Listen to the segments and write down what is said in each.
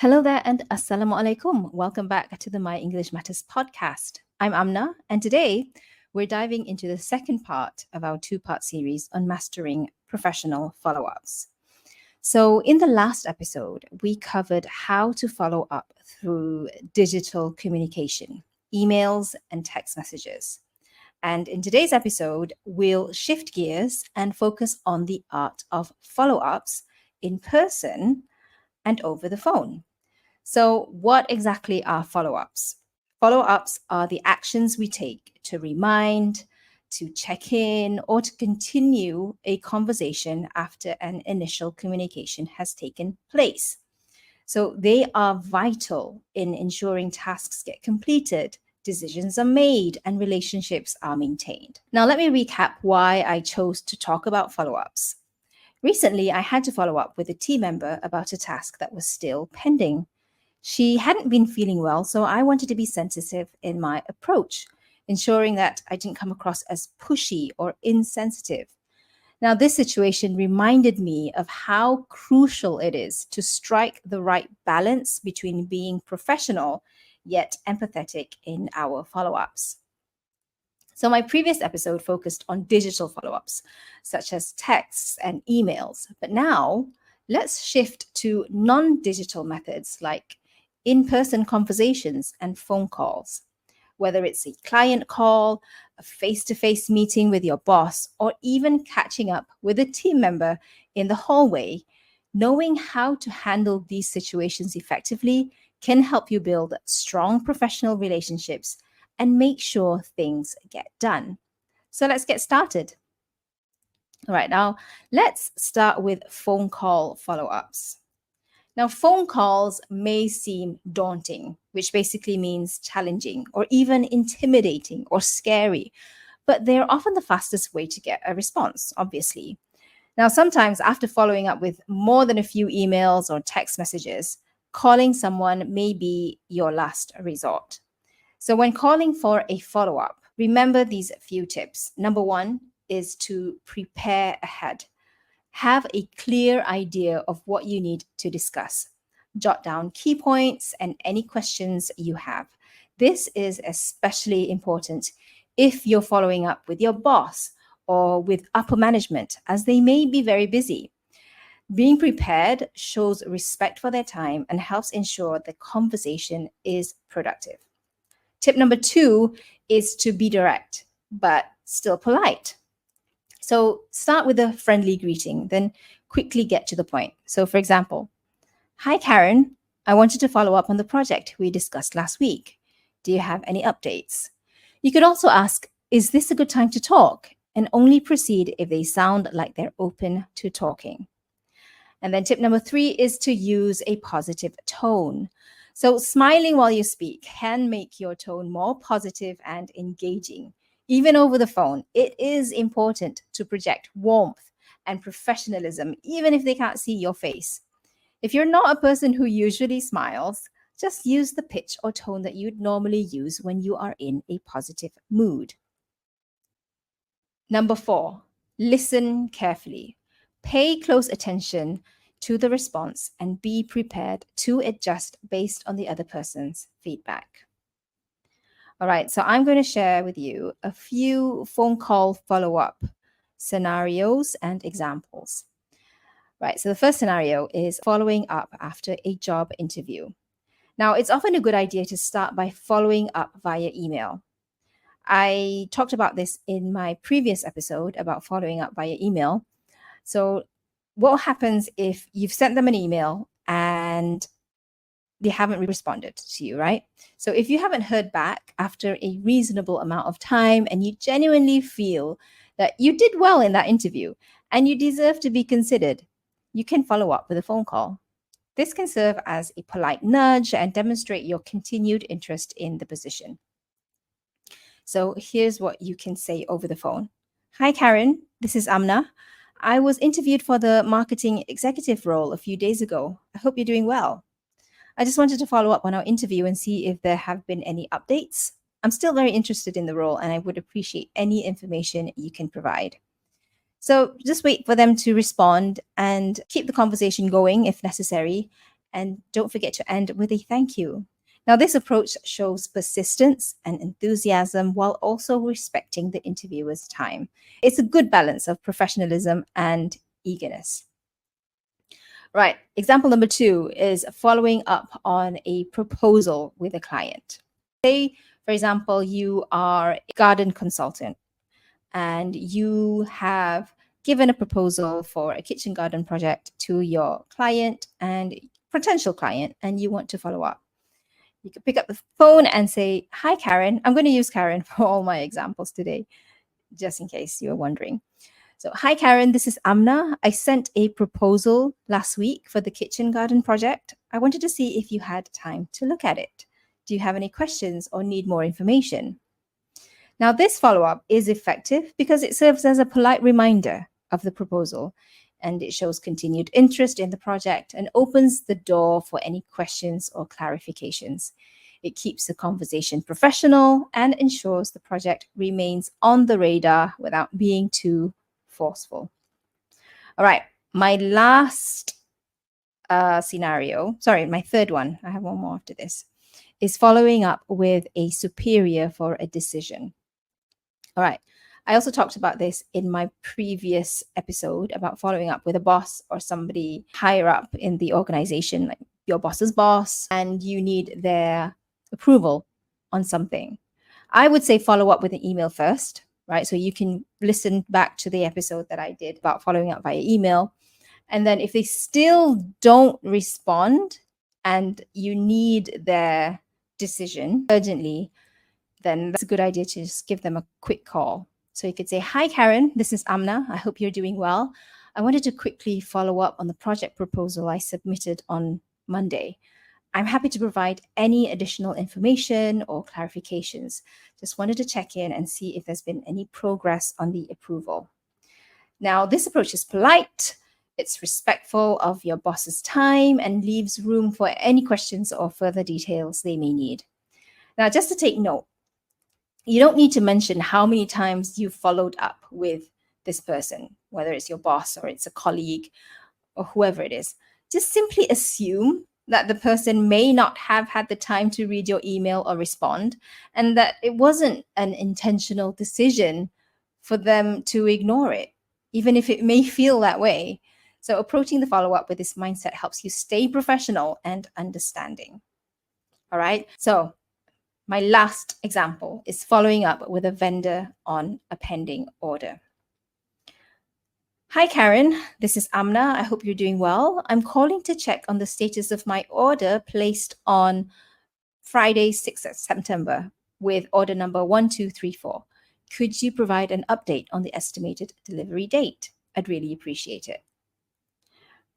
Hello there and Assalamu alaikum. Welcome back to the My English Matters podcast. I'm Amnah, and today we're diving into the second part of our two-part series on mastering professional follow-ups. So, in the last episode, we covered how to follow up through digital communication, emails, and text messages. And in today's episode, we'll shift gears and focus on the art of follow ups in person and over the phone. So, what exactly are follow ups? Follow ups are the actions we take to remind, to check in, or to continue a conversation after an initial communication has taken place. So, they are vital in ensuring tasks get completed, decisions are made, and relationships are maintained. Now, let me recap why I chose to talk about follow ups. Recently, I had to follow up with a team member about a task that was still pending. She hadn't been feeling well, so I wanted to be sensitive in my approach, ensuring that I didn't come across as pushy or insensitive. Now, this situation reminded me of how crucial it is to strike the right balance between being professional yet empathetic in our follow ups. So, my previous episode focused on digital follow ups, such as texts and emails. But now, let's shift to non digital methods like in person conversations and phone calls. Whether it's a client call, a face to face meeting with your boss, or even catching up with a team member in the hallway, knowing how to handle these situations effectively can help you build strong professional relationships and make sure things get done. So let's get started. All right, now let's start with phone call follow ups. Now, phone calls may seem daunting, which basically means challenging or even intimidating or scary, but they're often the fastest way to get a response, obviously. Now, sometimes after following up with more than a few emails or text messages, calling someone may be your last resort. So, when calling for a follow up, remember these few tips. Number one is to prepare ahead. Have a clear idea of what you need to discuss. Jot down key points and any questions you have. This is especially important if you're following up with your boss or with upper management, as they may be very busy. Being prepared shows respect for their time and helps ensure the conversation is productive. Tip number two is to be direct, but still polite. So start with a friendly greeting, then quickly get to the point. So, for example, hi, Karen. I wanted to follow up on the project we discussed last week. Do you have any updates? You could also ask, is this a good time to talk? And only proceed if they sound like they're open to talking. And then tip number three is to use a positive tone. So, smiling while you speak can make your tone more positive and engaging. Even over the phone, it is important to project warmth and professionalism, even if they can't see your face. If you're not a person who usually smiles, just use the pitch or tone that you'd normally use when you are in a positive mood. Number four, listen carefully. Pay close attention to the response and be prepared to adjust based on the other person's feedback. All right, so I'm going to share with you a few phone call follow up scenarios and examples. Right, so the first scenario is following up after a job interview. Now, it's often a good idea to start by following up via email. I talked about this in my previous episode about following up via email. So, what happens if you've sent them an email and they haven't responded to you, right? So, if you haven't heard back after a reasonable amount of time and you genuinely feel that you did well in that interview and you deserve to be considered, you can follow up with a phone call. This can serve as a polite nudge and demonstrate your continued interest in the position. So here's what you can say over the phone. Hi, Karen. This is Amnah. I was interviewed for the marketing executive role a few days ago. I hope you're doing well. I just wanted to follow up on our interview and see if there have been any updates. I'm still very interested in the role and I would appreciate any information you can provide. So just wait for them to respond and keep the conversation going if necessary. And don't forget to end with a thank you. Now, this approach shows persistence and enthusiasm while also respecting the interviewer's time. It's a good balance of professionalism and eagerness. Right. Example number 2 is following up on a proposal with a client. Say, for example, you are a garden consultant and you have given a proposal for a kitchen garden project to your client and potential client, and you want to follow up. You can pick up the phone and say, "Hi, Karen." I'm going to use Karen for all my examples today, just in case you're wondering. So, "Hi, Karen, this is Amnah. I sent a proposal last week for the kitchen garden project. I wanted to see if you had time to look at it. Do you have any questions or need more information?" Now, this follow up is effective because it serves as a polite reminder of the proposal, and it shows continued interest in the project and opens the door for any questions or clarifications. It keeps the conversation professional and ensures the project remains on the radar without being too forceful. All right, my last my third one, I have one more after this, is following up with a superior for a decision. All right. I also talked about this in my previous episode about following up with a boss or somebody higher up in the organization, like your boss's boss, and you need their approval on something. I would say follow up with an email first, right? So you can listen back to the episode that I did about following up via email. And then if they still don't respond and you need their decision urgently, then that's a good idea to just give them a quick call. So you could say, "Hi, Karen, this is Amnah. I hope you're doing well. I wanted to quickly follow up on the project proposal I submitted on Monday. I'm happy to provide any additional information or clarifications. Just wanted to check in and see if there's been any progress on the approval." Now, this approach is polite, it's respectful of your boss's time, and leaves room for any questions or further details they may need. Now, just to take note, you don't need to mention how many times you followed up with this person, whether it's your boss or it's a colleague or whoever it is. Just simply assume that the person may not have had the time to read your email or respond, and that it wasn't an intentional decision for them to ignore it, even if it may feel that way. So, approaching the follow up with this mindset helps you stay professional and understanding. All right. So, my last example is following up with a vendor on a pending order. "Hi, Karen. This is Amnah. I hope you're doing well. I'm calling to check on the status of my order placed on Friday, 6th September with order number 1234. Could you provide an update on the estimated delivery date? I'd really appreciate it."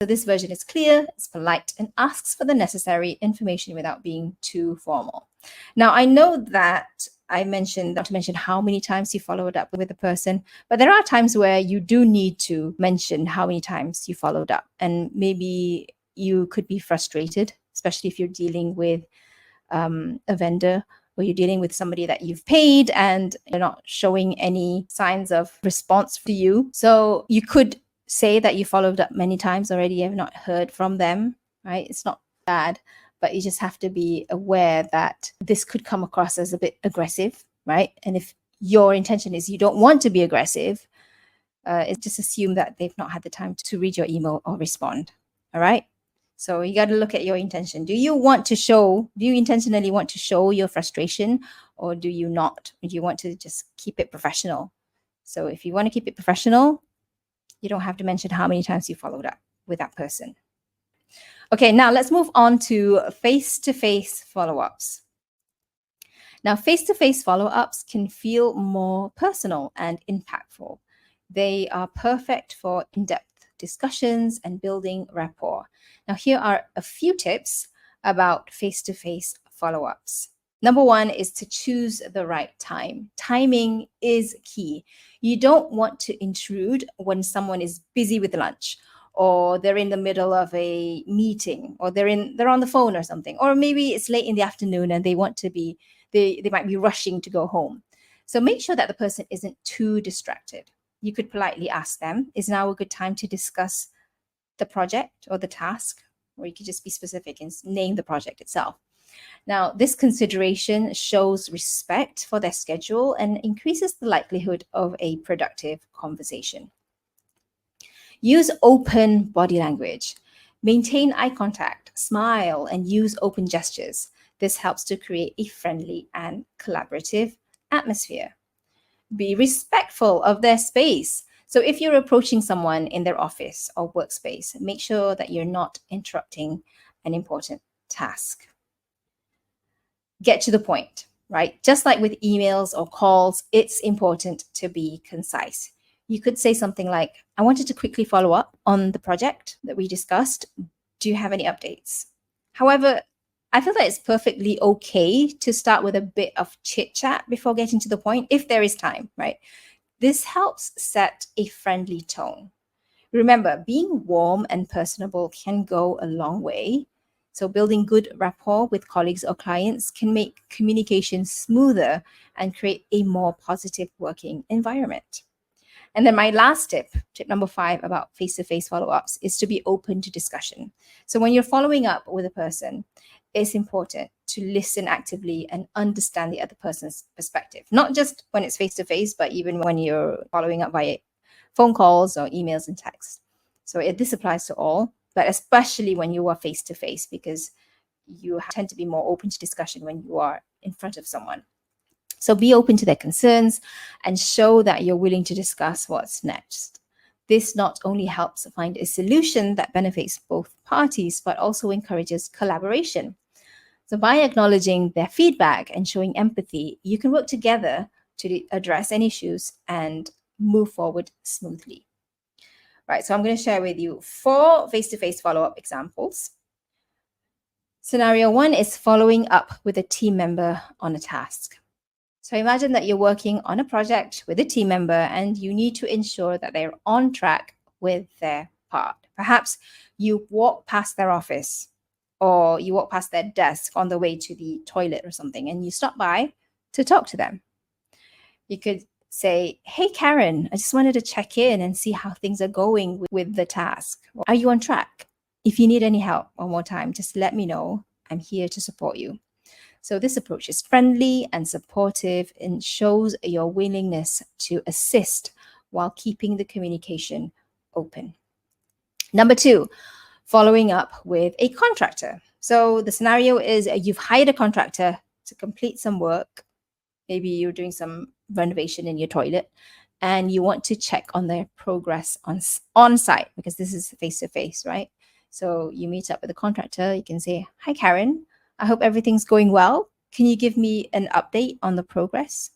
So this version is clear, it's polite, and asks for the necessary information without being too formal. Now, I know that I mentioned not to mention how many times you followed up with a person, but there are times where you do need to mention how many times you followed up. And maybe you could be frustrated, especially if you're dealing with a vendor or you're dealing with somebody that you've paid and they're not showing any signs of response to you. So you could say that you followed up many times already, you have not heard from them, right? It's not bad, but you just have to be aware that this could come across as a bit aggressive, right? And if your intention is you don't want to be aggressive, it's just assume that they've not had the time to read your email or respond. All right. So you got to look at your intention. Do you intentionally want to show your frustration, or do you not? Do you want to just keep it professional? So if you want to keep it professional, you don't have to mention how many times you followed up with that person. Okay, now let's move on to face-to-face follow-ups. Now, face-to-face follow-ups can feel more personal and impactful. They are perfect for in-depth discussions and building rapport. Now, here are a few tips about face-to-face follow-ups. Number 1 is to choose the right time. Timing is key. You don't want to intrude when someone is busy with lunch, or they're in the middle of a meeting, or they're on the phone or something, or maybe it's late in the afternoon and they might be rushing to go home. So make sure that the person isn't too distracted. You could politely ask them, "Is now a good time to discuss the project or the task?" or you could just be specific and name the project itself. Now, this consideration shows respect for their schedule and increases the likelihood of a productive conversation. Use open body language. Maintain eye contact, smile, and use open gestures. This helps to create a friendly and collaborative atmosphere. Be respectful of their space. So if you're approaching someone in their office or workspace, make sure that you're not interrupting an important task. Get to the point, right? Just like with emails or calls, it's important to be concise. You could say something like, I wanted to quickly follow up on the project that we discussed. Do you have any updates? However, I feel that it's perfectly okay to start with a bit of chit chat before getting to the point, if there is time, right? This helps set a friendly tone. Remember, being warm and personable can go a long way. So building good rapport with colleagues or clients can make communication smoother and create a more positive working environment. And then my last tip number 5 about face-to-face follow-ups is to be open to discussion. So when you're following up with a person, it's important to listen actively and understand the other person's perspective, not just when it's face-to-face, but even when you're following up via phone calls or emails and texts. So this applies to all, but especially when you are face-to-face, because you tend to be more open to discussion when you are in front of someone. So be open to their concerns and show that you're willing to discuss what's next. This not only helps find a solution that benefits both parties, but also encourages collaboration. So by acknowledging their feedback and showing empathy, you can work together to address any issues and move forward smoothly. Right, so I'm going to share with you 4 face-to-face follow-up examples. Scenario 1 is following up with a team member on a task. So imagine that you're working on a project with a team member and you need to ensure that they're on track with their part. Perhaps you walk past their office or you walk past their desk on the way to the toilet or something, and you stop by to talk to them. You could say, hey, Karen, I just wanted to check in and see how things are going with the task. Are you on track? If you need any help one more time, just let me know. I'm here to support you. So this approach is friendly and supportive and shows your willingness to assist while keeping the communication open. Number 2, following up with a contractor. So the scenario is you've hired a contractor to complete some work. Maybe you're doing some renovation in your toilet and you want to check on their progress on site, because this is face-to-face, right? So you meet up with the contractor. You can say, hi, Karen. I hope everything's going well. Can you give me an update on the progress?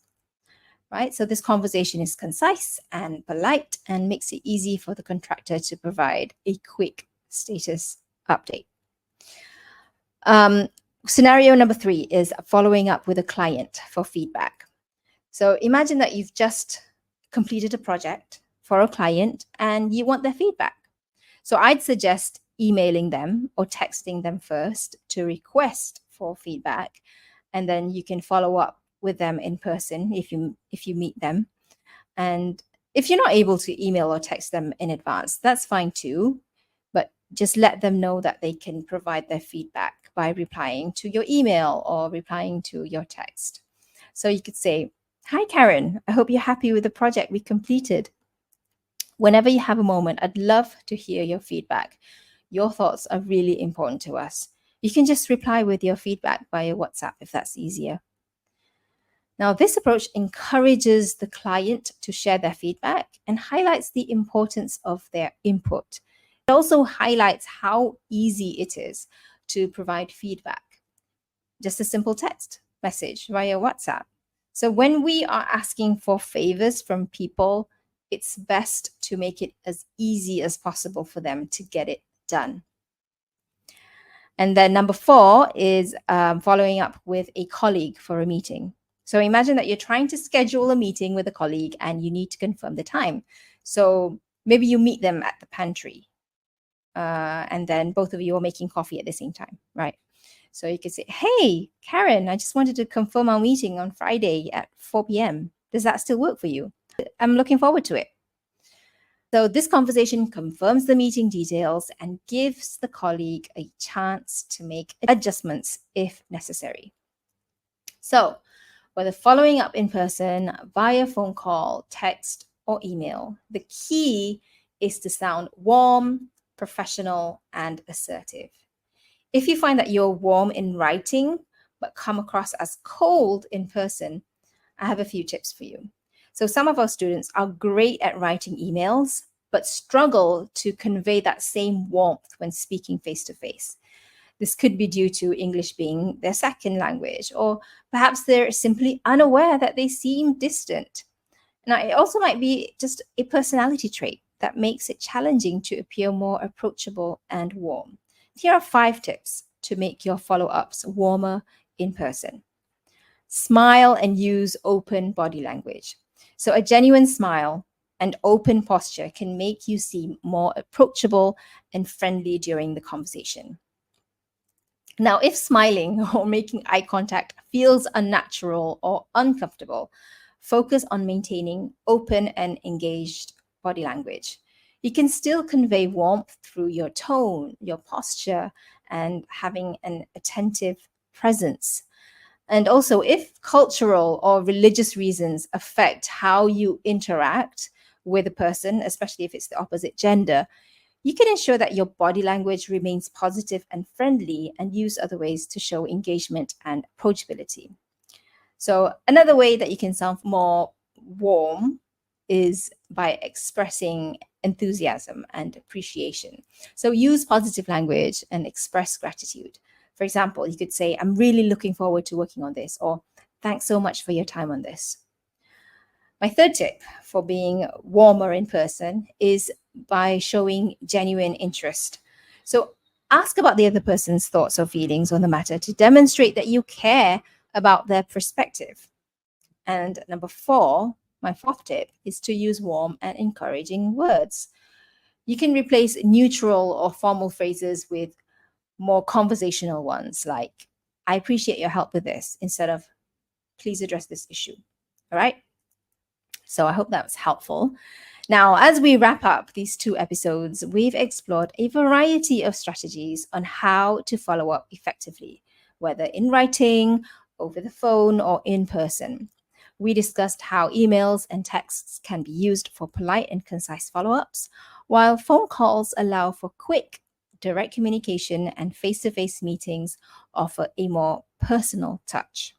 Right? So this conversation is concise and polite and makes it easy for the contractor to provide a quick status update. Scenario number 3 is following up with a client for feedback. So imagine that you've just completed a project for a client and you want their feedback. So I'd suggest emailing them or texting them first to request for feedback, and then you can follow up with them in person if you meet them. And if you're not able to email or text them in advance, that's fine too, but just let them know that they can provide their feedback by replying to your email or replying to your text. So you could say, hi, Karen, I hope you're happy with the project we completed. Whenever you have a moment, I'd love to hear your feedback. Your thoughts are really important to us. You can just reply with your feedback via WhatsApp if that's easier. Now, this approach encourages the client to share their feedback and highlights the importance of their input. It also highlights how easy it is to provide feedback. Just a simple text message via WhatsApp. So when we are asking for favors from people, it's best to make it as easy as possible for them to get it done. And then number 4 is following up with a colleague for a meeting. So imagine that you're trying to schedule a meeting with a colleague and you need to confirm the time. So maybe you meet them at the pantry and then both of you are making coffee at the same time, right? So you could say, hey, Karen, I just wanted to confirm our meeting on Friday at 4 p.m. Does that still work for you? I'm looking forward to it. So this conversation confirms the meeting details and gives the colleague a chance to make adjustments if necessary. So whether following up in person, via phone call, text, or email, the key is to sound warm, professional, and assertive. If you find that you're warm in writing but come across as cold in person, I have a few tips for you. So some of our students are great at writing emails, but struggle to convey that same warmth when speaking face to face. This could be due to English being their second language, or perhaps they're simply unaware that they seem distant. Now, it also might be just a personality trait that makes it challenging to appear more approachable and warm. Here are 5 tips to make your follow-ups warmer in person. Smile and use open body language. So a genuine smile and open posture can make you seem more approachable and friendly during the conversation. Now, if smiling or making eye contact feels unnatural or uncomfortable, focus on maintaining open and engaged body language. You can still convey warmth through your tone, your posture, and having an attentive presence. And also, if cultural or religious reasons affect how you interact with a person, especially if it's the opposite gender, you can ensure that your body language remains positive and friendly and use other ways to show engagement and approachability. So another way that you can sound more warm is by expressing enthusiasm and appreciation. So use positive language and express gratitude. For example, you could say, I'm really looking forward to working on this, or thanks so much for your time on this. My third tip for being warmer in person is by showing genuine interest. So ask about the other person's thoughts or feelings on the matter to demonstrate that you care about their perspective. And number 4, my 4th tip is to use warm and encouraging words. You can replace neutral or formal phrases with more conversational ones like, I appreciate your help with this, instead of, please address this issue. All right. So I hope that was helpful. Now, as we wrap up these 2 episodes, we've explored a variety of strategies on how to follow up effectively, whether in writing, over the phone, or in person. We discussed how emails and texts can be used for polite and concise follow-ups, while phone calls allow for quick, direct communication, and face-to-face meetings offer a more personal touch.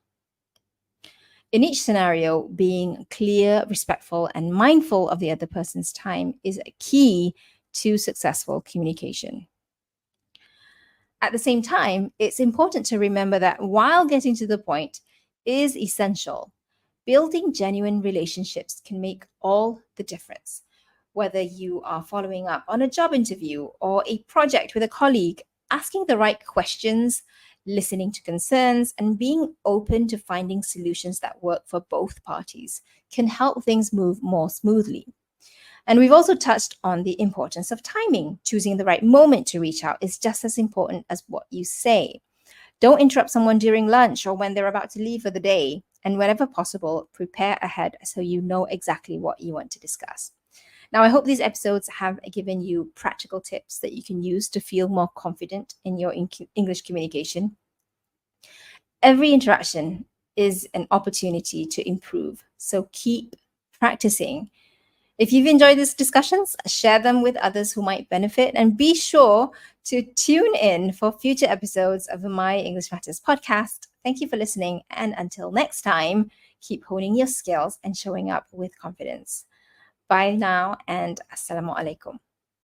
In each scenario, being clear, respectful, and mindful of the other person's time is a key to successful communication. At the same time, it's important to remember that while getting to the point is essential, building genuine relationships can make all the difference. Whether you are following up on a job interview or a project with a colleague, asking the right questions, listening to concerns, and being open to finding solutions that work for both parties can help things move more smoothly. And we've also touched on the importance of timing. Choosing the right moment to reach out is just as important as what you say. Don't interrupt someone during lunch or when they're about to leave for the day. And whenever possible, prepare ahead so you know exactly what you want to discuss. Now, I hope these episodes have given you practical tips that you can use to feel more confident in your English communication. Every interaction is an opportunity to improve, so keep practicing. If you've enjoyed these discussions, share them with others who might benefit, and be sure to tune in for future episodes of the My English Matters podcast. Thank you for listening, and until next time, keep honing your skills and showing up with confidence. Bye now, and Assalamu alaikum.